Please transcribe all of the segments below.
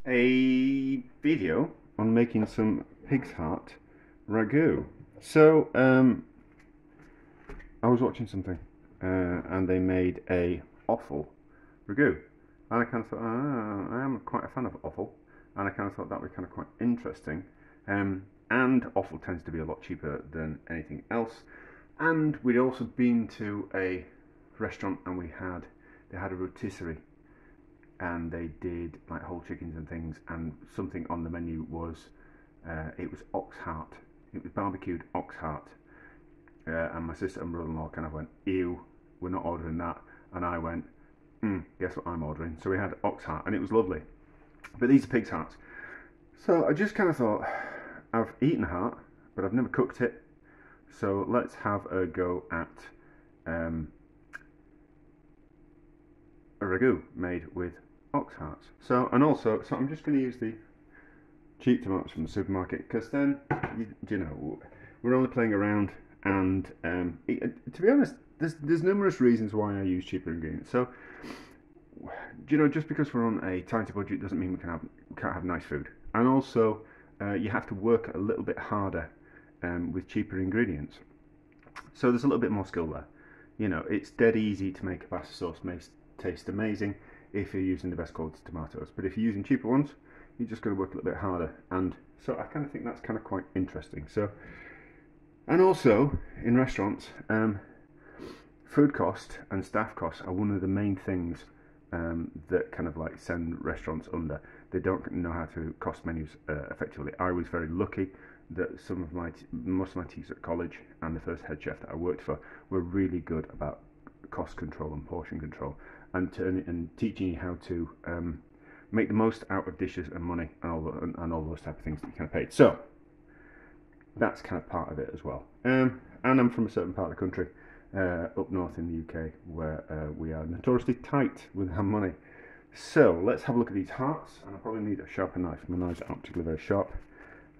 a video on making some pig's heart ragu. So I was watching something and they made a offal ragu, and I kind of thought, I am quite a fan of offal, and I kind of thought that would be kind of quite interesting. And offal tends to be a lot cheaper than anything else. And we'd also been to a restaurant and they had a rotisserie, and they did like whole chickens and things, and something on the menu was it was ox heart. It was barbecued ox heart, and my sister and brother-in-law kind of went, ew, we're not ordering that. And I went, guess what I'm ordering. So we had ox heart, and it was lovely, but these are pig's hearts. So I just kind of thought, I've eaten heart but I've never cooked it, so let's have a go at a ragu made with ox hearts. So I'm just going to use the cheap tomatoes from the supermarket, because then you know, we're only playing around, and to be honest, there's numerous reasons why I use cheaper ingredients. So you know, just because we're on a tighter budget doesn't mean we can't have nice food, and also you have to work a little bit harder with cheaper ingredients. So there's a little bit more skill there. You know, it's dead easy to make a pasta sauce taste amazing if you're using the best quality tomatoes, but if you're using cheaper ones, you just got to work a little bit harder. And so I kind of think that's kind of quite interesting. So, and also in restaurants, food cost and staff costs are one of the main things that kind of like send restaurants under. They don't know how to cost menus effectively. I was very lucky that most of my teachers at college and the first head chef that I worked for were really good about cost control and portion control, and teaching you how to make the most out of dishes and money and all those type of things that you kind of paid. So that's kind of part of it as well. And I'm from a certain part of the country, up north in the UK, where we are notoriously tight with our money. So let's have a look at these hearts, and I probably need a sharper knife. My knives aren't particularly very sharp,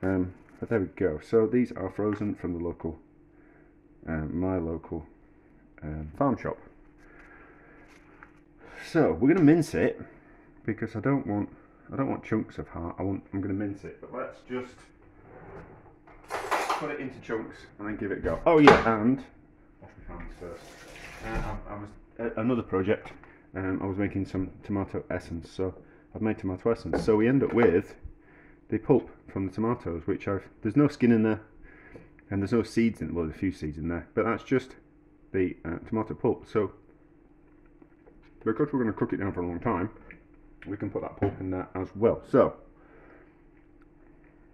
but there we go. So these are frozen from the local, my local farm shop. So we're going to mince it, because I don't want chunks of heart. I'm going to mince it, but let's just put it into chunks and then give it a go. Oh yeah, and wash my hands first. I was another project. I was making some tomato essence, so I've made tomato essence. So we end up with the pulp from the tomatoes, which there's no skin in there, and there's no seeds in. Well, there's a few seeds in there, but that's just the tomato pulp. So because we're going to cook it down for a long time, we can put that pulp in there as well. So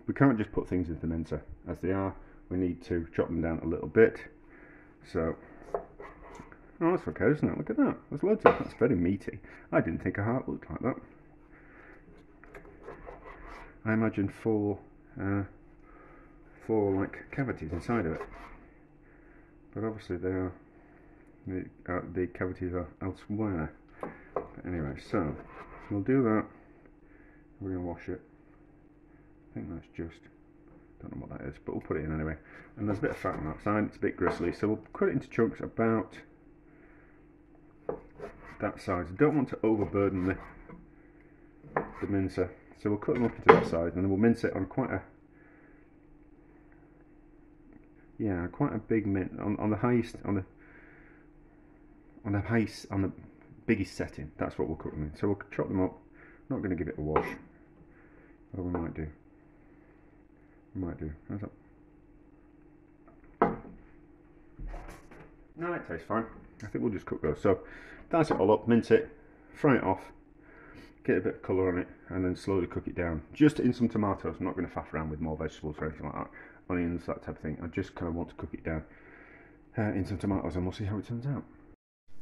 we can't just put things into the mincer as they are. We need to chop them down a little bit. So, oh, that's okay, isn't it? Look at that. There's loads of. That's very meaty. I didn't think a heart looked like that. I imagined four like cavities inside of it, but obviously the cavities are elsewhere. But anyway, so we'll do that. We're going to wash it. I think that's just, don't know what that is, but we'll put it in anyway. And there's a bit of fat on that side, it's a bit gristly, so we'll cut it into chunks about that size. I don't want to overburden the mincer, so we'll cut them up into that size, and then we'll mince it on quite a big mince, on the biggest setting. That's what we'll cook them in. So we'll chop them up. Not going to give it a wash, but we might do. How's that? No, it tastes fine. I think we'll just cook those. So dice it all up, mince it, fry it off, get a bit of colour on it, and then slowly cook it down. Just in some tomatoes. I'm not going to faff around with more vegetables or anything like that. Onions, that type of thing. I just kind of want to cook it down in some tomatoes, and we'll see how it turns out.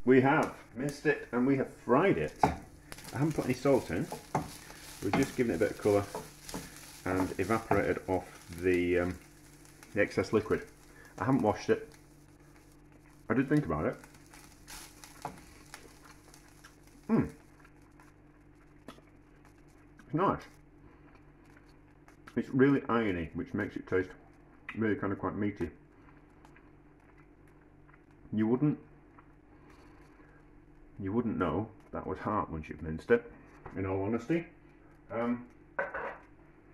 We have minced it and we have fried it. I haven't put any salt in. We're just giving it a bit of colour and evaporated off the excess liquid. I haven't washed it. I did think about it. It's nice. It's really irony, which makes it taste really kind of quite meaty. You wouldn't know that was heart once you've minced it, in all honesty.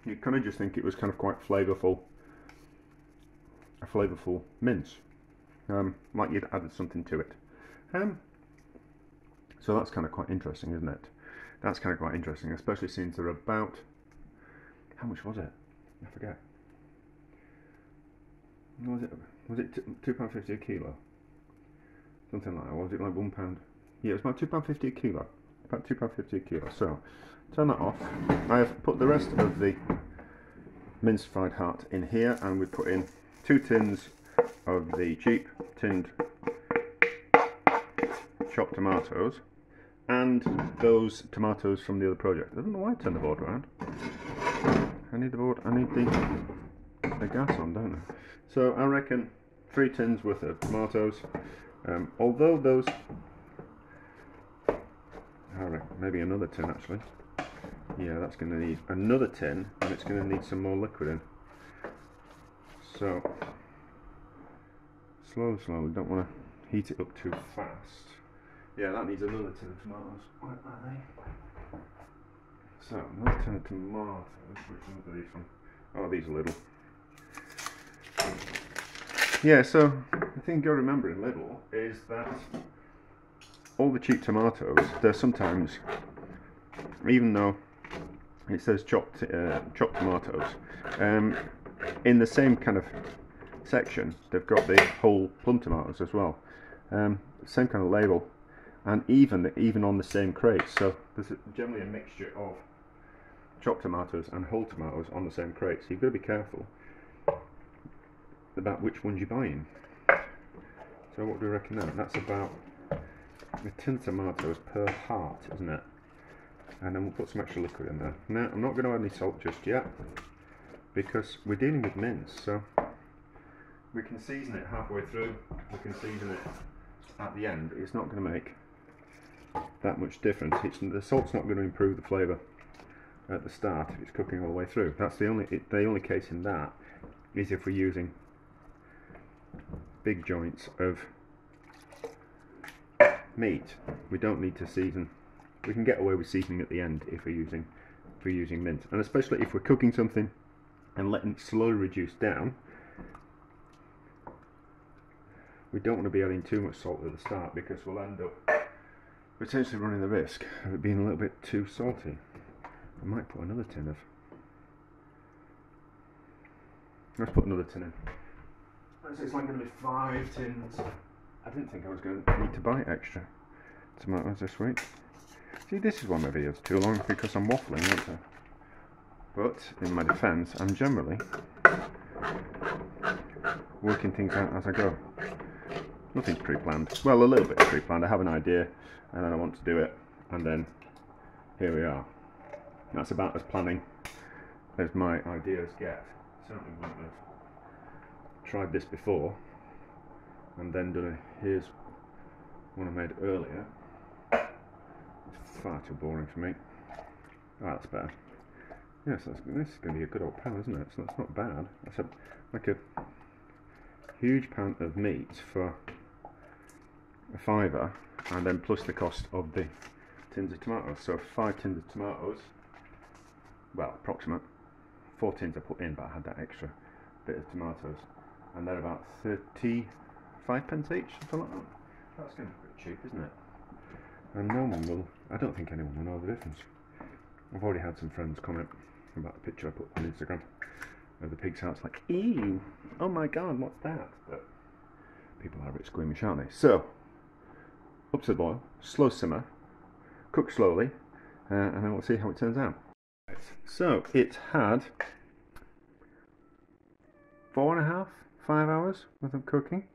you kind of just think it was kind of quite flavourful, a flavourful mince, like you'd added something to it. So that's kind of quite interesting, isn't it? That's kind of quite interesting, especially since they're about, how much was it? I forget. Was it £2.50 a kilo? Something like that. Was it like £1? Yeah, it was about £2.50 a kilo. About £2.50 a kilo. So turn that off. I have put the rest of the minced fried heart in here, and we put in 2 tins of the cheap tinned chopped tomatoes, and those tomatoes from the other project. I don't know why I turned the board around. I need the gas on, don't I? So I reckon 3 tins worth of tomatoes. Although those, I reckon maybe another tin actually. Yeah, that's going to need another tin, and it's going to need some more liquid in. So slow, we don't want to heat it up too fast. Yeah, that needs another tin of tomatoes. Where are they? So another tin of tomatoes. Which ones are these from? Oh, these are little. Yeah, so the thing you got to remember in Lidl is that all the cheap tomatoes, they're sometimes, even though it says chopped tomatoes, in the same kind of section they've got the whole plum tomatoes as well, same kind of label, and even on the same crate. So there's generally a mixture of chopped tomatoes and whole tomatoes on the same crate, so you've got to be careful about which ones you're buying. So what do we reckon now? That's about a tin of tomatoes per heart, isn't it? And then we'll put some extra liquid in there. Now, I'm not going to add any salt just yet, because we're dealing with mince, so we can season it halfway through, we can season it at the end. It's not going to make that much difference. The salt's not going to improve the flavour at the start if it's cooking all the way through. That's the only case in that is if we're using big joints of meat. We don't need to season. We can get away with seasoning at the end if we're using mince, and especially if we're cooking something and letting it slowly reduce down. We don't want to be adding too much salt at the start, because we'll end up potentially running the risk of it being a little bit too salty. I might put another tin of. Let's put another tin in. So it's like going to be 5 tins. I didn't think I was going to need to buy extra tomatoes this week. See, this is why my video's too long, because I'm waffling, aren't I? But in my defence, I'm generally working things out as I go. Nothing's pre-planned. Well, a little bit pre-planned. I have an idea, and then I want to do it, and then here we are. That's about as planning as my ideas get. Certainly wouldn't have tried this before and then done a, here's one I made earlier. It's far too boring for me. Oh, that's better. Yes, this is going to be a good old pan, isn't it? So that's not bad. That's like a huge pan of meat for a £5, and then plus the cost of the tins of tomatoes. So 5 tins of tomatoes, well, approximate 4 tins I put in, but I had that extra bit of tomatoes, and they're about 35 pence each, something like that. That's going to be pretty cheap, isn't it? And no one will, I don't think anyone will know the difference. I've already had some friends comment about the picture I put on Instagram of the pig's heart. It's like, ew, oh my god, what's that? But people are a bit squeamish, aren't they? So, up to the boil, slow simmer, cook slowly, and then we'll see how it turns out. So, it's had 4.5, 5 hours worth of cooking.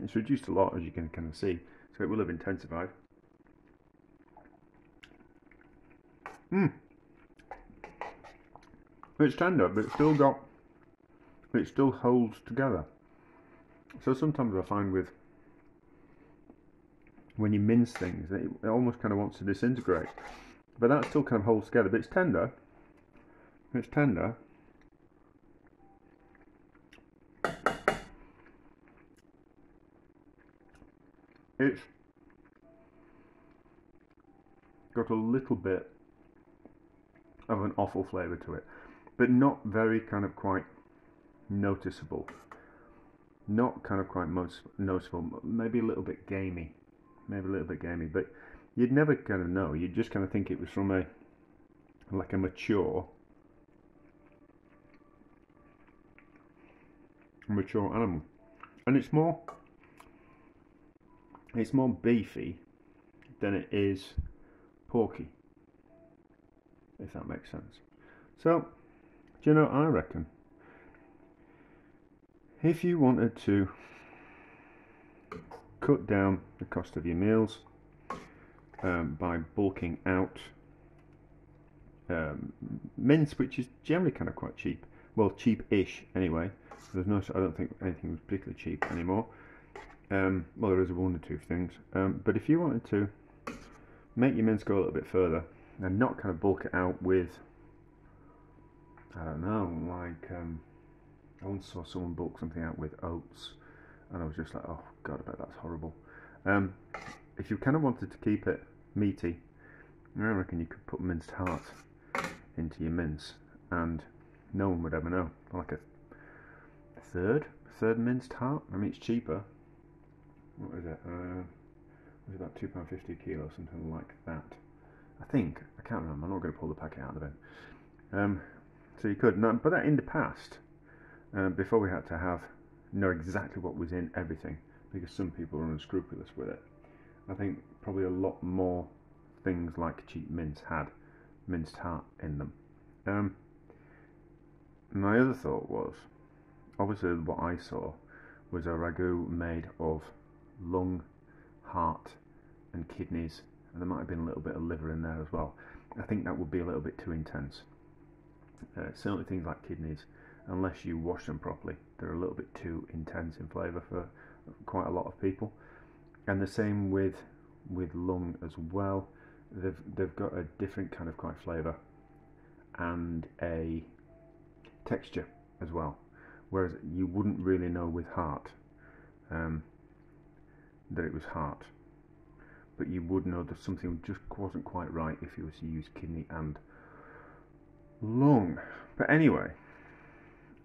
It's reduced a lot, as you can kind of see, so it will have intensified. It's tender, but it still holds together. So sometimes I find when you mince things, it almost kind of wants to disintegrate, but that still kind of holds together. But it's tender. It's tender. It's got a little bit of an offal flavour to it, but not very kind of quite noticeable. Not kind of quite noticeable. Maybe a little bit gamey. Maybe a little bit gamey, but you'd never kind of know. You'd just kind of think it was from a mature animal, and it's more beefy than it is porky, if that makes sense. So, do you know, I reckon if you wanted to cut down the cost of your meals by bulking out mince, which is generally kind of quite cheap, well, cheap-ish anyway. There's no, I don't think anything was particularly cheap anymore. Well, there is one or two things, but if you wanted to make your mince go a little bit further and not kind of bulk it out with, I don't know, like I once saw someone bulk something out with oats, and I was just like, oh god, I bet that's horrible. If you kind of wanted to keep it meaty, I reckon you could put minced heart into your mince, and no one would ever know. Like a third minced heart. I mean, it's cheaper. What is it? It's about £2.50 a kilo, something like that. I think. I can't remember. I'm not going to pull the packet out of it. So you could, but that in the past, before we had to know exactly what was in everything, because some people were unscrupulous with it. I think probably a lot more things like cheap mince had minced heart in them. My other thought was, obviously what I saw was a ragu made of lung, heart and kidneys, and there might have been a little bit of liver in there as well. I think that would be a little bit too intense. Certainly things like kidneys, unless you wash them properly, they're a little bit too intense in flavour for quite a lot of people. And the same with lung as well. They've got a different kind of quite flavour and a texture as well, whereas you wouldn't really know with heart that it was heart, but you would know that something just wasn't quite right if you were to use kidney and lung. But anyway,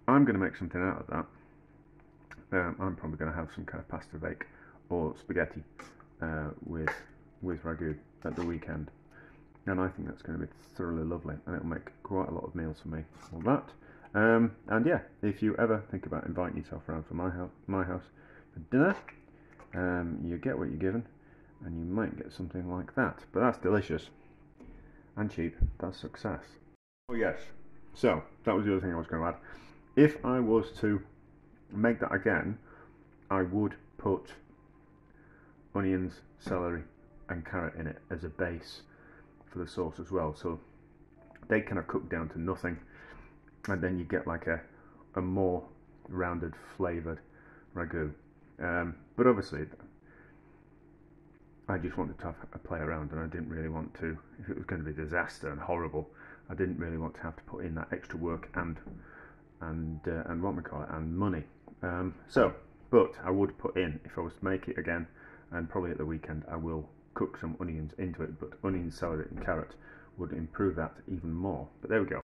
I'm going to make something out of that. I'm probably going to have some kind of pasta bake or spaghetti with ragu at the weekend, and I think that's going to be thoroughly lovely, and it'll make quite a lot of meals for me. All that, and yeah, if you ever think about inviting yourself around for my house for dinner, you get what you're given, and you might get something like that. But that's delicious and cheap. That's success. Oh yes. So that was the other thing I was going to add. If I was to make that again, I would put onions, celery and carrot in it as a base for the sauce as well, so they kind of cook down to nothing, and then you get like a more rounded flavoured ragu. But obviously I just wanted to have a play around, and I didn't really want to, if it was going to be a disaster and horrible, I didn't really want to have to put in that extra work and what we call it, and money. But I would put in, if I was to make it again, and probably at the weekend, I will cook some onions into it, but onions, celery and carrot would improve that even more. But there we go.